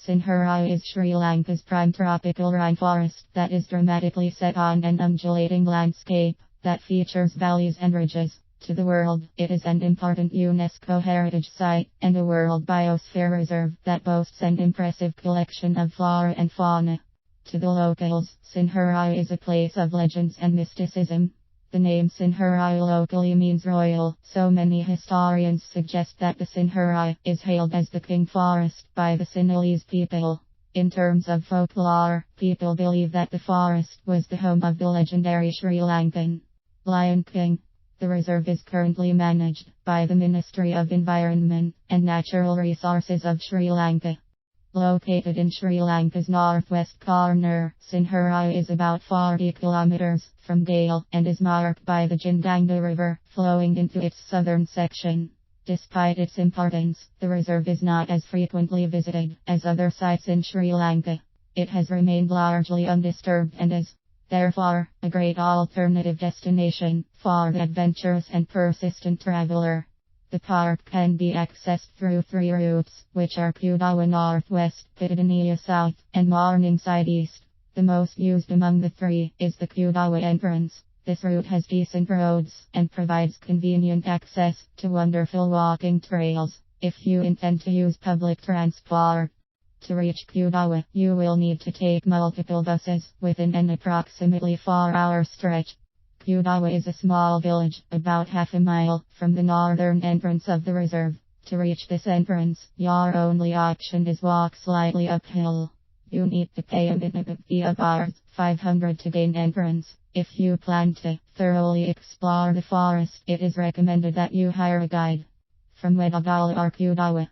Sinharaja is Sri Lanka's prime tropical rainforest that is dramatically set on an undulating landscape that features valleys and ridges. To the world, it is an important UNESCO heritage site and a World Biosphere Reserve that boasts an impressive collection of flora and fauna. To the locals, Sinharaja is a place of legends and mysticism. The name Sinharaja locally means royal, so many historians suggest that the Sinharaja is hailed as the King Forest by the Sinhalese people. In terms of folklore, people believe that the forest was the home of the legendary Sri Lankan Lion King. The reserve is currently managed by the Ministry of Environment and Natural Resources of Sri Lanka. Located in Sri Lanka's northwest corner, Sinharaja is about 40 kilometers from Gale and is marked by the Jinganga River, flowing into its southern section. Despite its importance, the reserve is not as frequently visited as other sites in Sri Lanka. It has remained largely undisturbed and is, therefore, a great alternative destination for the adventurous and persistent traveler. The park can be accessed through 3 routes, which are Kudawa Northwest, Pitadania South, and Morningside East. The most used among the 3 is the Kudawa entrance. This route has decent roads and provides convenient access to wonderful walking trails. If you intend to use public transport to reach Kudawa, you will need to take multiple buses within an approximately 4-hour stretch. Kudawa is a small village, about half a mile from the northern entrance of the reserve. To reach this entrance, your only option is walk slightly uphill. You need to pay a minimum fee of Rs. 500 to gain entrance. If you plan to thoroughly explore the forest, it is recommended that you hire a guide. From Wedagala or Kudawa,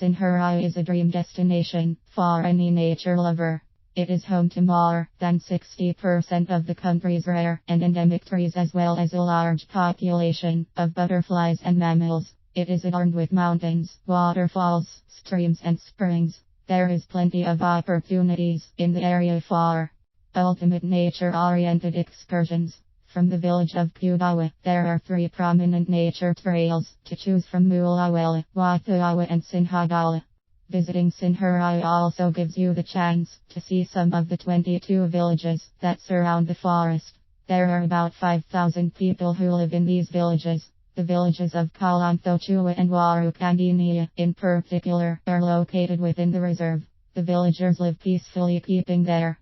Sinharaja is a dream destination for any nature lover. It is home to more than 60% of the country's rare and endemic trees, as well as a large population of butterflies and mammals. It is adorned with mountains, waterfalls, streams and springs. There is plenty of opportunities in the area for ultimate nature-oriented excursions. From the village of Kudawa, there are 3 prominent nature trails to choose from: Mulawela, Watawa and Sinhagala. Visiting Sinharaja also gives you the chance to see some of the 22 villages that surround the forest. There are about 5,000 people who live in these villages. The villages of Kalanthochua and Warukandinia, in particular, are located within the reserve. The villagers live peacefully, keeping their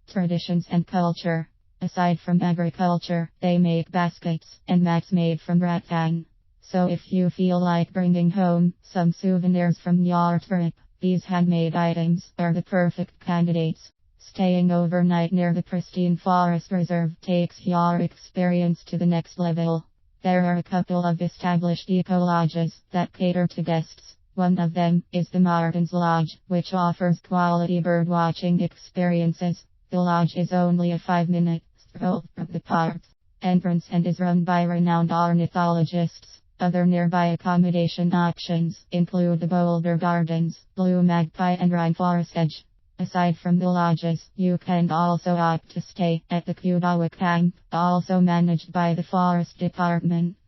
traditions and culture. Aside from agriculture, they make baskets and mats made from rattan. So if you feel like bringing home some souvenirs from your trip, these handmade items are the perfect candidates. Staying overnight near the Pristine Forest Reserve takes your experience to the next level. There are a couple of established eco-lodges that cater to guests. One of them is the Martin's Lodge, which offers quality birdwatching experiences. The lodge is only a 5-minute stroll from the park's entrance and is run by renowned ornithologists. Other nearby accommodation options include the Boulder Gardens, Blue Magpie and Rainforest Edge. Aside from the lodges, you can also opt to stay at the Kudawa camp, also managed by the Forest Department.